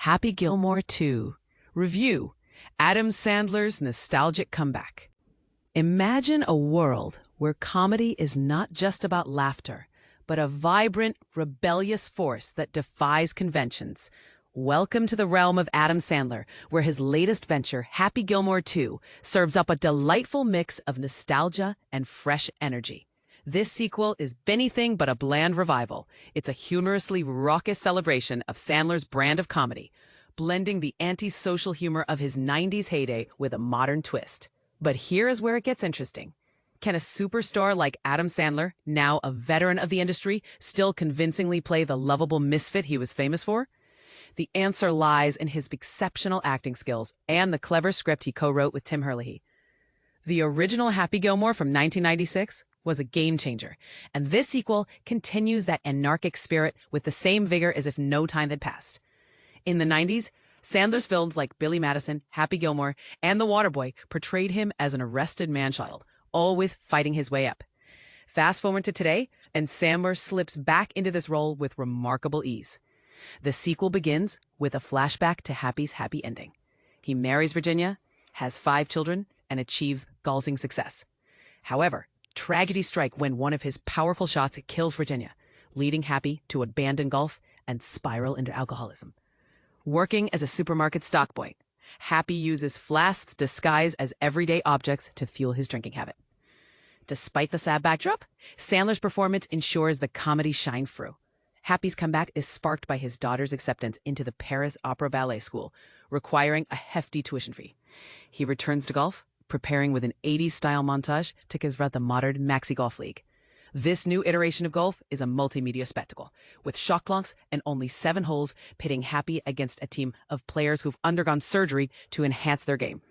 Happy Gilmore 2. Review: Adam Sandler's nostalgic comeback. Imagine a world where comedy is not just about laughter, but a vibrant, rebellious force that defies conventions. Welcome to the realm of Adam Sandler, where his latest venture, Happy Gilmore 2, serves up a delightful mix of nostalgia and fresh energy. This sequel is anything but a bland revival. It's a humorously raucous celebration of Sandler's brand of comedy, blending the anti-social humor of his 90s heyday with a modern twist. But here is where it gets interesting. Can a superstar like Adam Sandler, now a veteran of the industry, still convincingly play the lovable misfit he was famous for? The answer lies in his exceptional acting skills and the clever script he co-wrote with Tim Herlihy. The original Happy Gilmore from 1996 was a game changer, and this sequel continues that anarchic spirit with the same vigor as if no time had passed. In the 90s, Sandler's films like Billy Madison, Happy Gilmore, and The Waterboy portrayed him as an arrested man-child, always fighting his way up. Fast forward to today, and Sandler slips back into this role with remarkable ease. The sequel begins with a flashback to Happy's happy ending. He marries Virginia, has 5 children, and achieves golfing success. However, tragedy strikes when one of his powerful shots kills Virginia, leading Happy to abandon golf and spiral into alcoholism. Working as a supermarket stockboy, Happy uses flasks disguised as everyday objects to fuel his drinking habit. Despite the sad backdrop, Sandler's performance ensures the comedy shines through. Happy's comeback is sparked by his daughter's acceptance into the Paris Opera Ballet School, requiring a hefty tuition fee. He returns to golf, preparing with an 80s-style montage to confront the modern Maxi Golf League. This new iteration of golf is a multimedia spectacle, with shot clocks and only 7 holes, pitting Happy against a team of players who've undergone surgery to enhance their game.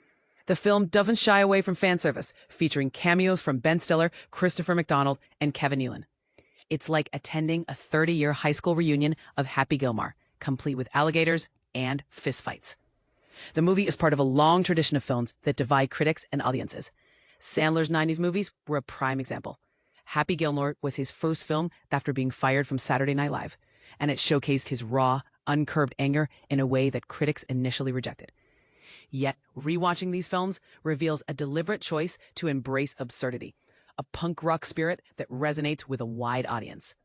The film doesn't shy away from fan service, featuring cameos from Ben Stiller, Christopher McDonald, and Kevin Nealon. It's like attending a 30-year high school reunion of Happy Gilmore, complete with alligators and fistfights. The movie is part of a long tradition of films that divide critics and audiences. Sandler's 90s movies were a prime example. Happy Gilmore was his first film after being fired from Saturday Night Live, and it showcased his raw, uncurbed anger in a way that critics initially rejected. Yet, rewatching these films reveals a deliberate choice to embrace absurdity, a punk rock spirit that resonates with a wide audience.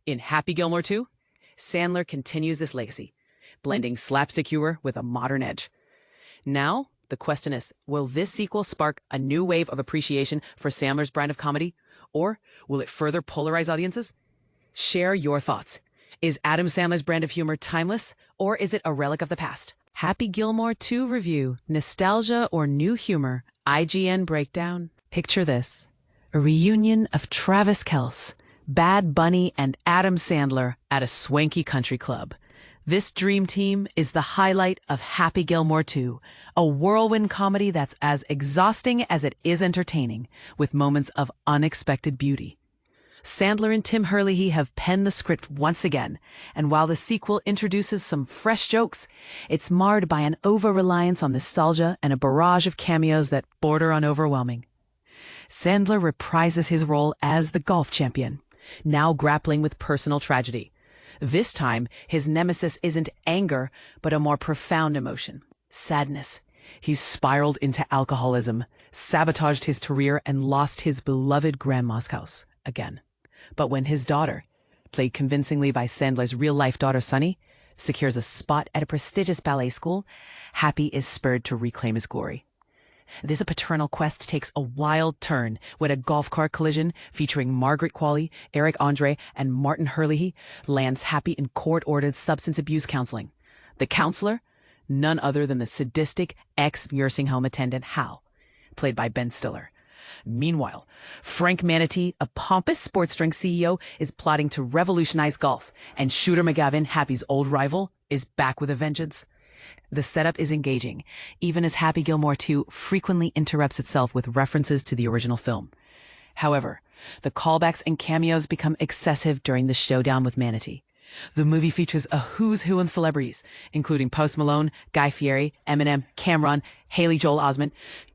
In Happy Gilmore 2, Sandler continues this legacy, blending slapstick humor with a modern edge. Now, the question is, will this sequel spark a new wave of appreciation for Sandler's brand of comedy, or will it further polarize audiences? Share your thoughts. Is Adam Sandler's brand of humor timeless, or is it a relic of the past? Happy Gilmore 2 review: nostalgia or new humor? IGN breakdown. Picture this: a reunion of Travis Kelce, Bad Bunny, and Adam Sandler at a swanky country club. This dream team is the highlight of Happy Gilmore 2, a whirlwind comedy that's as exhausting as it is entertaining, with moments of unexpected beauty. Sandler and Tim Herlihy have penned the script once again, and while the sequel introduces some fresh jokes, it's marred by an over-reliance on nostalgia and a barrage of cameos that border on overwhelming. Sandler reprises his role as the golf champion, now grappling with personal tragedy. This time, his nemesis isn't anger, but a more profound emotion: sadness. He's spiraled into alcoholism, sabotaged his career, and lost his beloved grandma's house again. But when his daughter, played convincingly by Sandler's real-life daughter Sunny, secures a spot at a prestigious ballet school, Happy is spurred to reclaim his glory. This paternal quest takes a wild turn when a golf cart collision featuring Margaret Qualley, Eric Andre, and Martin Herlihy lands Happy in court-ordered substance abuse counseling. The counselor? None other than the sadistic ex-nursing home attendant Hal, played by Ben Stiller. Meanwhile, Frank Manatee, a pompous sports drink CEO, is plotting to revolutionize golf, and Shooter McGavin, Happy's old rival, is back with a vengeance. The setup is engaging, even as Happy Gilmore 2 frequently interrupts itself with references to the original film. However, the callbacks and cameos become excessive during the showdown with Manatee. The movie features a who's who in celebrities, including Post Malone, Guy Fieri, Eminem, Cameron, Haley Joel Osment,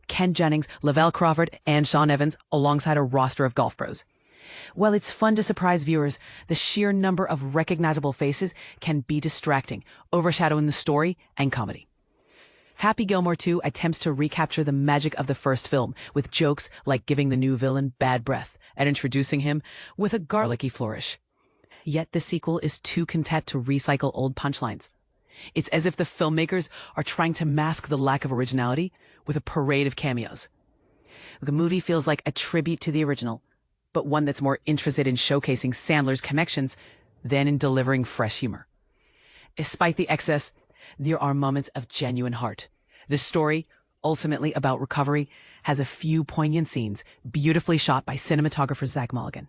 Ken Jennings, Lavelle Crawford, and Sean Evans, alongside a roster of golf pros. While it's fun to surprise viewers, the sheer number of recognizable faces can be distracting, overshadowing the story and comedy. Happy Gilmore 2 attempts to recapture the magic of the first film with jokes like giving the new villain bad breath and introducing him with a garlicky flourish. Yet the sequel is too content to recycle old punchlines. It's as if the filmmakers are trying to mask the lack of originality with a parade of cameos. The movie feels like a tribute to the original, but one that's more interested in showcasing Sandler's connections than in delivering fresh humor. Despite the excess, there are moments of genuine heart. The story, ultimately about recovery, has a few poignant scenes beautifully shot by cinematographer Zach Mulligan.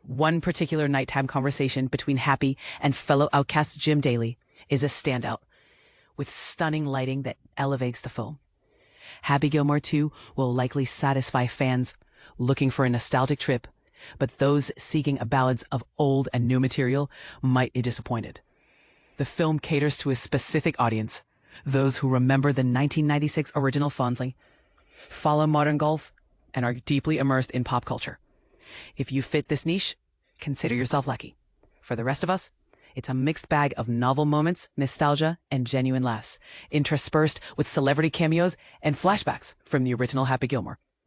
One particular nighttime conversation between Happy and fellow outcast Jim Daly is a standout, with stunning lighting that elevates the film. Happy Gilmore 2 will likely satisfy fans looking for a nostalgic trip, but those seeking a balance of old and new material might be disappointed. The film caters to a specific audience, those who remember the 1996 original fondly, follow modern golf, and are deeply immersed in pop culture. If you fit this niche, consider yourself lucky. For the rest of us, it's a mixed bag of novel moments, nostalgia, and genuine laughs, interspersed with celebrity cameos and flashbacks from the original Happy Gilmore.